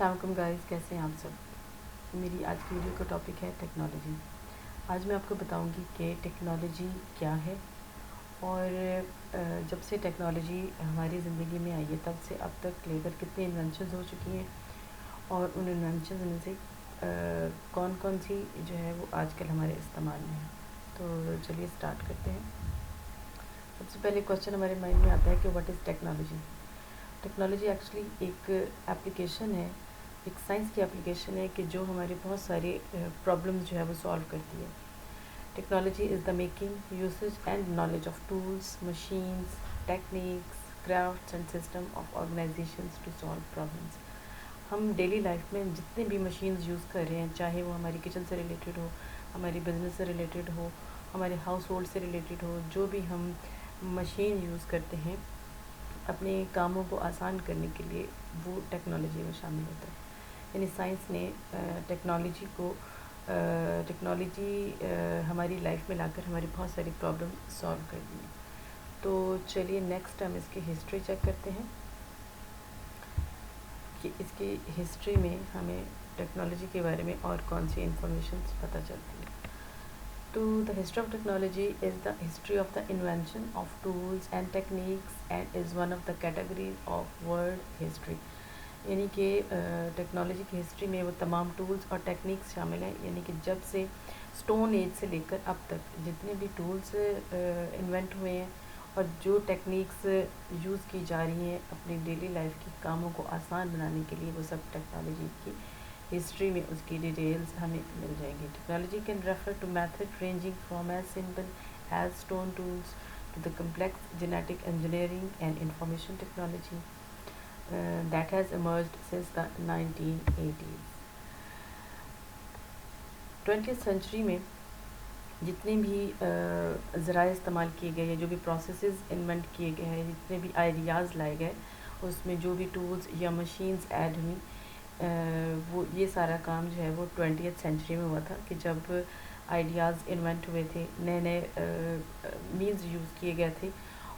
السلام علیکم گائز، کیسے ہیں آپ سب؟ میری آج کی ویڈیو کا ٹاپک ہے ٹیکنالوجی۔ آج میں آپ کو بتاؤں گی کہ ٹیکنالوجی کیا ہے اور جب سے ٹیکنالوجی ہماری زندگی میں آئی ہے تب سے اب تک لے کر کتنے انوینشنز ہو چکی ہیں اور ان انوینشنز میں سے کون کون سی جو ہے وہ آج کل ہمارے استعمال میں ہے۔ تو چلیے اسٹارٹ کرتے ہیں۔ سب سے پہلے کویشچن ہمارے مائنڈ میں آتا ہے کہ what is technology? Technology actually ایک اپلیکیشن ہے، ایک سائنس کی اپلیکیشن ہے کہ جو ہمارے بہت سارے پرابلمز جو ہے وہ سالو کرتی ہے۔ Technology is the making, usage and knowledge of tools, machines, techniques, crafts and system of organizations to solve problems. ہم ڈیلی لائف میں جتنے بھی مشینز یوز کر رہے ہیں، چاہے وہ ہماری کچن سے ریلیٹڈ ہو، ہماری بزنس سے ریلیٹڈ ہو، ہمارے ہاؤس ہولڈ سے ریلیٹڈ ہو، جو بھی ہم مشین یوز کرتے ہیں اپنے کاموں کو آسان کرنے کے لیے، وہ ٹیکنالوجی میں شامل ہوتا ہے۔ یعنی سائنس نے ٹیکنالوجی ہماری لائف میں لا کر ہماری بہت ساری پرابلم سالو کر دی ہیں۔ تو چلیے نیکسٹ ہم اس کی ہسٹری چیک کرتے ہیں کہ اس کی ہسٹری میں ہمیں ٹیکنالوجی کے بارے میں اور کون سی انفارمیشنز پتہ چلتی ہیں۔ تو the history of technology is the history of the invention of tools and techniques and is one of the categories of world history۔ یعنی کہ ٹیکنالوجی کی ہسٹری میں وہ تمام ٹولز اور ٹیکنیکس شامل ہیں، یعنی کہ جب سے اسٹون ایج سے لے کر اب تک جتنے بھی ٹولز انوینٹ ہوئے ہیں اور جو ٹیکنیکس یوز کی جا رہی ہیں اپنی ڈیلی لائف کی کاموں کو آسان بنانے کے لیے، وہ سب ٹیکنالوجی کی ہسٹری میں اس کی ڈیٹیلز ہمیں مل جائیں گی۔ Technology can refer to method ranging from as simple as stone tools to the complex genetic engineering and information technology that has emerged since the 1980s۔ 20th century میں جتنے بھی ذرائع استعمال کیے گئے ہیں، جو بھی پروسیسز انوینٹ کیے گئے ہیں، جتنے بھی آئیڈیاز لائے گئے، اس میں جو بھی ٹولز یا مشینز ایڈ ہوئیں، وہ یہ سارا کام جو ہے وہ 20th سینچری میں ہوا تھا کہ جب آئیڈیاز انوینٹ ہوئے تھے، نئے نئے مینز یوز کیے گئے تھے،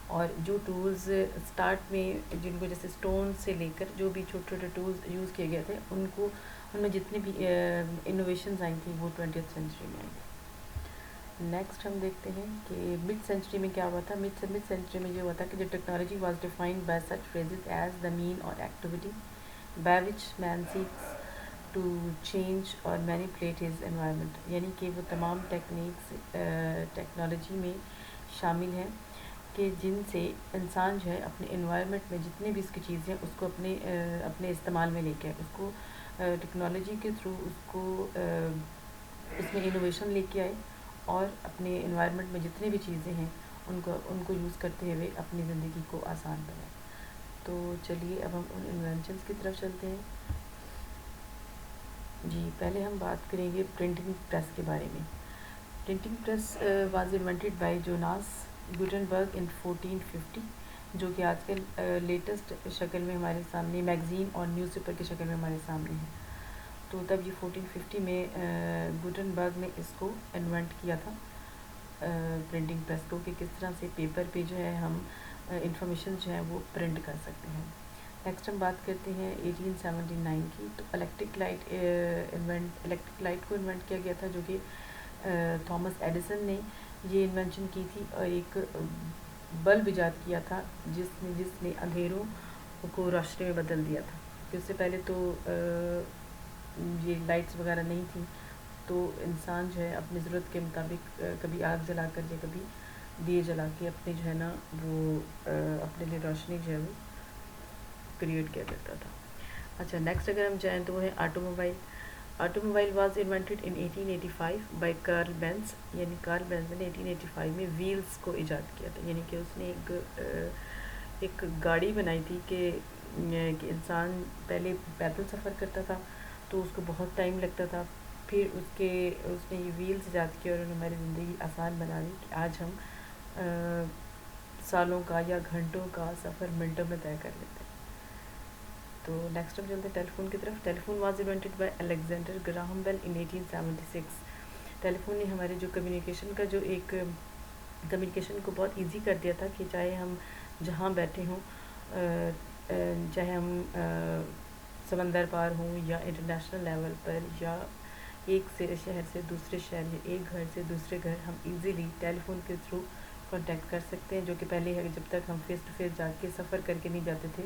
اور جو ٹولز اسٹارٹ میں جن کو جیسے اسٹون سے لے کر جو بھی چھوٹے چھوٹے ٹولز یوز کیے گئے تھے، ان میں جتنی بھی انوویشنز آئی تھیں وہ 20th سینچری میں آئی تھیں۔ نیکسٹ ہم دیکھتے ہیں کہ مڈ سینچری میں کیا ہوا تھا۔ مڈ سینچری میں یہ ہوا تھا کہ جو technology was defined by such phrases as the man or activity by which man seeks to change or manipulate his environment. یعنی کہ وہ تمام ٹیکنیکس ٹیکنالوجی میں شامل ہیں کہ جن سے انسان جو ہے اپنے انوائرمنٹ میں جتنے بھی اس کی چیزیں اس کو اپنے استعمال میں لے کے اس کو ٹیکنالوجی کے تھرو اس میں انوویشن لے کے آئے اور اپنے انوائرمنٹ میں جتنے بھی چیزیں ہیں ان کو یوز کرتے ہوئے اپنی زندگی کو آسان بنائے۔ تو چلیے اب ہم ان انوینشنز کی طرف چلتے ہیں۔ جی پہلے ہم بات کریں گے پرنٹنگ پریس کے بارے میں۔ Printing press was invented by Jonas Gutenberg in 1450، جو کہ آج کل لیٹسٹ شکل میں ہمارے سامنے میگزین اور نیوز پیپر کی شکل میں ہمارے سامنے ہے۔ تو تب یہ 1450 میں گوٹنبرگ نے اس کو انوینٹ کیا تھا، پرنٹنگ پریس کو، کہ کس طرح سے پیپر پہ جو ہے ہم انفارمیشن جو ہے وہ پرنٹ کر سکتے ہیں۔ نیکسٹ ہم بات کرتے ہیں 1879 کی۔ تو الیکٹرک لائٹ کو انوینٹ کیا گیا تھا، جو کہ تھامس ایڈیسن نے یہ انوینشن کی تھی اور ایک بلب ایجاد کیا تھا جس نے اندھیروں کو روشنی میں بدل دیا تھا، کہ اس سے پہلے تو یہ لائٹس وغیرہ نہیں تھیں، تو انسان جو ہے اپنی ضرورت کے مطابق کبھی آگ جلا کر یا کبھی دیے جلا کے اپنے جو ہے نا وہ اپنے لیے روشنی جو ہے وہ کریٹ کیا کرتا تھا۔ اچھا نیکسٹ اگر ہم جائیں تو وہ ہے automobile. Automobile was invented in 1885 by Karl Benz, یعنی کارل بینز نے 1885 میں ویلز کو ایجاد کیا تھا، یعنی کہ اس نے ایک گاڑی بنائی تھی کہ انسان پہلے پیدل سفر کرتا تھا تو اس کو بہت ٹائم لگتا تھا، پھر اس نے یہ ویلز ایجاد کیا اور انہوں نے ہماری زندگی آسان بنا دی کہ آج ہم سالوں کا یا گھنٹوں کا سفر منٹوں میں طے کر لیتے ہیں۔ تو نیکسٹ ہم چلتے ہیں ٹیلیفون کی طرف۔ Telephone was invented by Alexander Graham Bell in 1876۔ Telephone نے ہمارے جو کمیونیکیشن کو بہت ایزی کر دیا تھا، کہ چاہے ہم جہاں بیٹھے ہوں، چاہے ہم سمندر پار ہوں یا انٹرنیشنل لیول پر، یا ایک سے شہر سے دوسرے شہر یا ایک گھر سے دوسرے گھر ہم ایزیلی ٹیلی فون کے تھرو کانٹیکٹ کر سکتے ہیں، جو کہ پہلے ہے جب تک ہم فیس ٹو فیس جا کے سفر کر کے نہیں جاتے تھے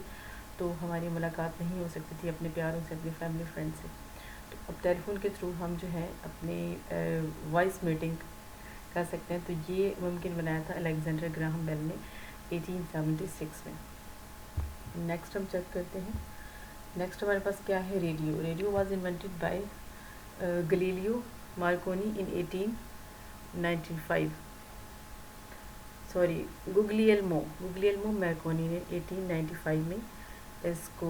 تو ہماری ملاقات نہیں ہو سکتی تھی اپنے پیاروں سے، اپنی فیملی فرینڈ سے. تو اب ٹیلی فون کے تھرو ہم جو ہے اپنی وائس میٹنگ کر سکتے ہیں. تو یہ ممکن بنایا تھا الیگزینڈر گراہم بیل نے 1876 میں. نیکسٹ ہم چیک کرتے ہیں. نیکسٹ ہمارے پاس کیا ہے؟ Radio. Radio was invented by Galileo Marconi in 1895. Sorry, Guglielmo Marconi نے 1895 میں اس کو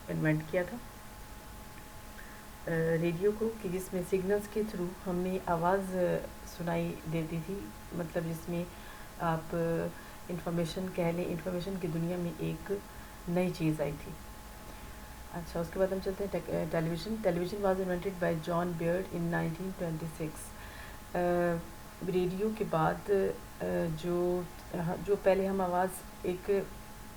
انوینٹ کیا تھا ریڈیو کو، کہ جس میں سگنلز کے تھرو ہمیں آواز سنائی دیتی تھی، مطلب جس میں آپ انفارمیشن کہہ لیں، انفارمیشن کی دنیا میں ایک نئی چیز آئی تھی. اچھا، اس کے بعد ہم چلتے ہیں television. Television was invented by John Baird in 1926. Radio کے بعد جو پہلے ہم آواز ایک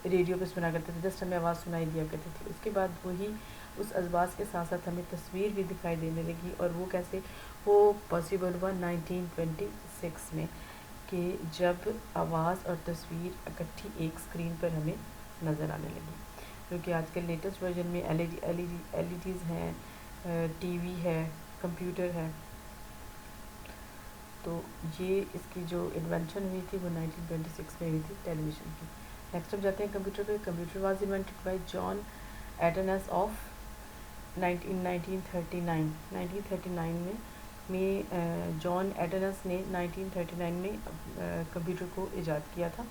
ریڈیو پہ سنا کرتے تھے، جسٹ ہمیں آواز سنائی دیا کرتی تھی، اس کے بعد وہی اس الفاظ کے ساتھ ساتھ ہمیں تصویر بھی دکھائی دینے لگی. اور وہ کیسے وہ پاسبل ہوا 1926 میں، کہ جب آواز اور تصویر اکٹھی ایک اسکرین پر ہمیں نظر آنے لگی. کیونکہ آج کل لیٹسٹ ورژن میں ایل ای ڈیز ہیں، ٹی وی ہے، کمپیوٹر ہے. تو یہ اس کی جو انوینشن ہوئی تھی وہ 1926 میں ہوئی تھی ٹیلی ویژن کی. نیکسٹ ہم جاتے ہیں کمپیوٹر پہ. Computer was invented by John Atanasoff of 1939. 1939 میں جان ایٹنس نے 1939 میں کمپیوٹر کو ایجاد کیا تھا،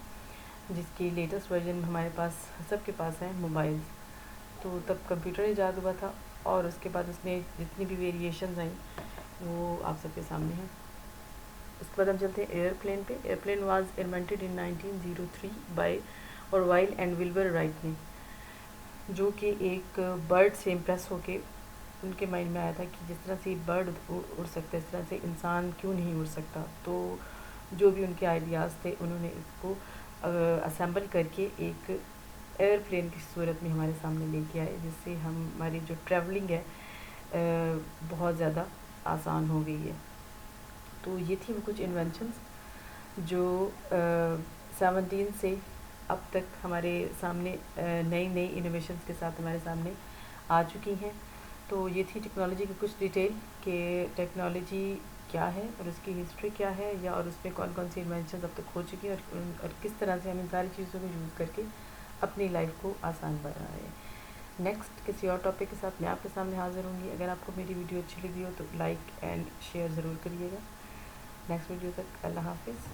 جس کی لیٹسٹ ورژن ہمارے پاس سب کے پاس ہیں موبائلز. تو تب کمپیوٹر ایجاد ہوا تھا، اور اس کے بعد اس میں جتنی بھی ویریشنز آئیں وہ آپ سب کے سامنے ہیں. اس کے بعد ہم چلتے ہیں ایئرپلین پہ. Airplane was invented in 1903 by Orville and Wilbur Wright نے، جو کہ ایک برڈ سے امپریس ہو کے ان کے مائنڈ میں آیا تھا کہ جس طرح سے برڈ اڑ سکتا ہے اس طرح سے انسان کیوں نہیں اڑ سکتا. تو جو بھی ان کے آئیڈیاز تھے انہوں نے اس کو اسمبل کر کے ایک ایئرپلین کی صورت میں ہمارے سامنے لے کے آئے، جس سے ہماری جو ٹریولنگ ہے بہت زیادہ آسان ہو گئی ہے. تو یہ تھی وہ کچھ انوینشنز جو 17 سے اب تک ہمارے سامنے نئی انوویشنز کے ساتھ ہمارے سامنے آ چکی ہیں. تو یہ تھی ٹیکنالوجی کی کچھ ڈیٹیل، کہ ٹیکنالوجی کیا ہے اور اس کی ہسٹری کیا ہے، یا اور اس میں کون کون سی انوینشنز اب تک ہو چکی ہیں، اور کس طرح سے ہم ان ساری چیزوں کو یوز کر کے اپنی لائف کو آسان بنا رہے ہیں. نیکسٹ کسی اور ٹاپک کے ساتھ میں آپ کے سامنے حاضر ہوں گی. اگر آپ کو میری ویڈیو اچھی لگی ہو تو لائک اینڈ شیئر ضرور کریے گا. نیکسٹ ویڈیو تک اللہ حافظ.